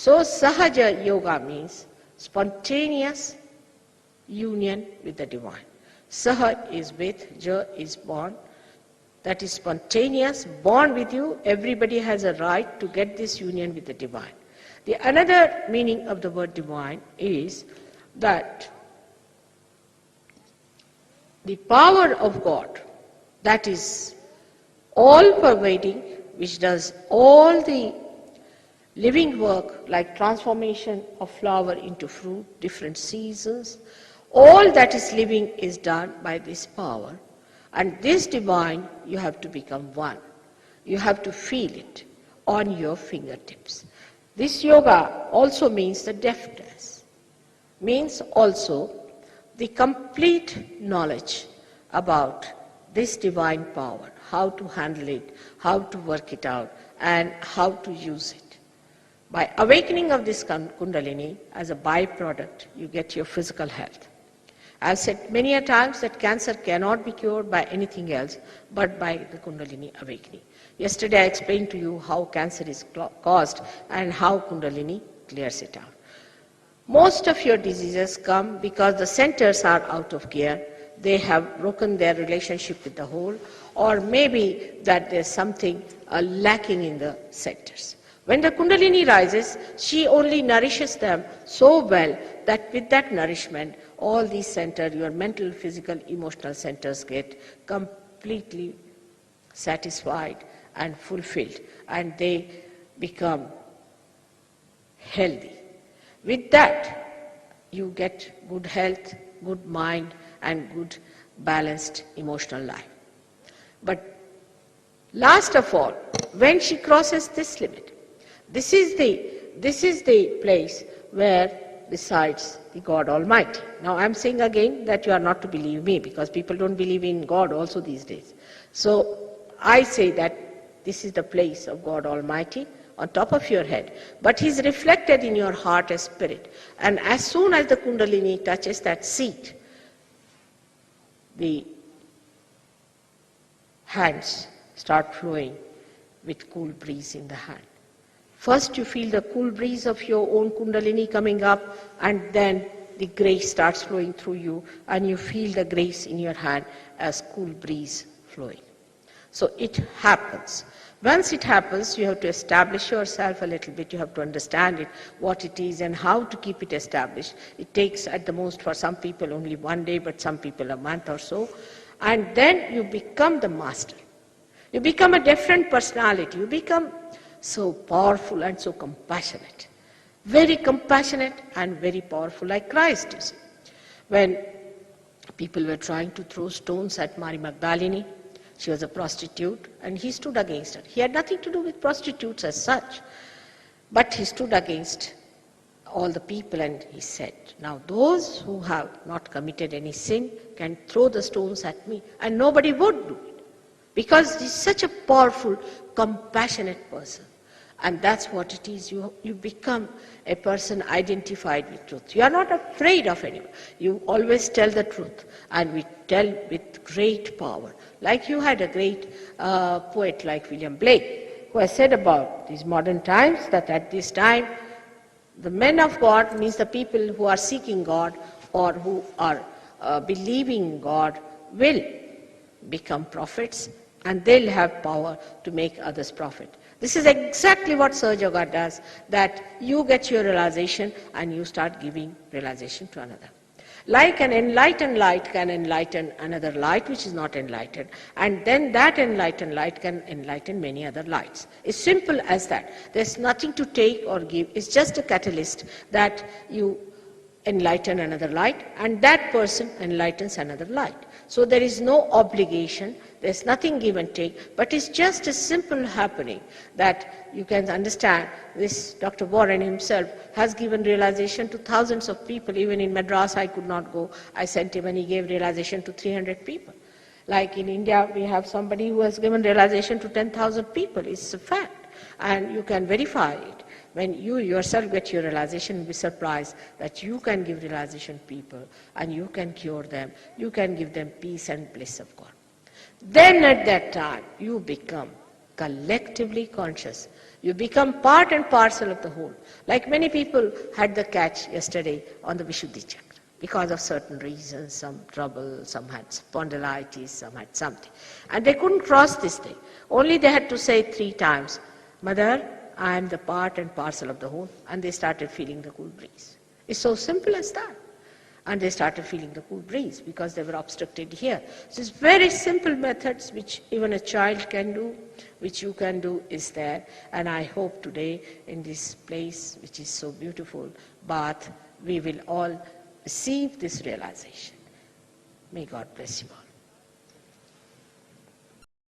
So Sahaja Yoga means spontaneous union with the divine. Saha is with, Ja is born. That is spontaneous, born with you. Everybody has a right to get this union with the divine. The another meaning of the word divine is that the power of God, that is all-pervading, which does all the living work like transformation of flower into fruit, different seasons, all that is living is done by this power. And this divine, you have to become one. You have to feel it on your fingertips. This yoga also means the deftness, means also the complete knowledge about this divine power, how to handle it, how to work it out, and how to use it. By awakening of this Kundalini, as a byproduct, you get your physical health. I've said many a times that cancer cannot be cured by anything else but by the Kundalini awakening. Yesterday I explained to you how cancer is caused and how Kundalini clears it out. Most of your diseases come because the centers are out of gear. They have broken their relationship with the whole, or maybe that there's something lacking in the centers. When the Kundalini rises, she only nourishes them so well that with that nourishment, all these centers, your mental, physical, emotional centers get completely satisfied and fulfilled, and they become healthy. With that, you get good health, good mind, and good balanced emotional life. But last of all, when she crosses this limit, this is the place where besides the God Almighty. Now I'm saying again that you are not to believe me, because people don't believe in God also these days. So I say that this is the place of God Almighty on top of your head, but He's reflected in your heart as spirit. And as soon as the Kundalini touches that seat, the hands start flowing with cool breeze in the hand. First you feel the cool breeze of your own Kundalini coming up, and then the grace starts flowing through you, and you feel the grace in your hand as cool breeze flowing. So it happens. Once it happens, you have to establish yourself a little bit. You have to understand it, what it is, and how to keep it established. It takes at the most for some people only 1 day, but some people a month or so. And then you become the master. You become a different personality. You become so powerful and so compassionate. Very compassionate and very powerful, like Christ is. When people were trying to throw stones at Mary Magdalene, she was a prostitute, and he stood against her. He had nothing to do with prostitutes as such, but he stood against all the people and he said, now those who have not committed any sin can throw the stones at me, and nobody would do it, because he's such a powerful, compassionate person. And that's what it is. You become a person identified with truth. You are not afraid of anyone. You always tell the truth, and we tell with great power. Like you had a great poet like William Blake, who has said about these modern times that at this time, the men of God means the people who are seeking God or who are believing God will become prophets, and they'll have power to make others prophet. This is exactly what Sahaja Yoga does, that you get your realization and you start giving realization to another. Like an enlightened light can enlighten another light which is not enlightened, and then that enlightened light can enlighten many other lights. It's simple as that. There's nothing to take or give. It's just a catalyst that you enlighten another light, and that person enlightens another light. So there is no obligation, there's nothing give and take, but it's just a simple happening that you can understand. This Dr. Warren himself has given realization to thousands of people. Even in Madras I could not go. I sent him and he gave realization to 300 people. Like in India we have somebody who has given realization to 10,000 people. It's a fact, and you can verify it. When you yourself get your realization, you'll be surprised that you can give realization to people and you can cure them. You can give them peace and bliss of God. Then at that time, you become collectively conscious. You become part and parcel of the whole. Like many people had the catch yesterday on the Vishuddhi chakra. Because of certain reasons, some trouble, some had spondylitis, some had something. And they couldn't cross this thing. Only they had to say 3 times, Mother, I am the part and parcel of the whole. And they started feeling the cool breeze. It's so simple as that. And they started feeling the cool breeze because they were obstructed here. So it's very simple methods which even a child can do, which you can do is there. And I hope today in this place, which is so beautiful, Bath, we will all receive this realization. May God bless you all.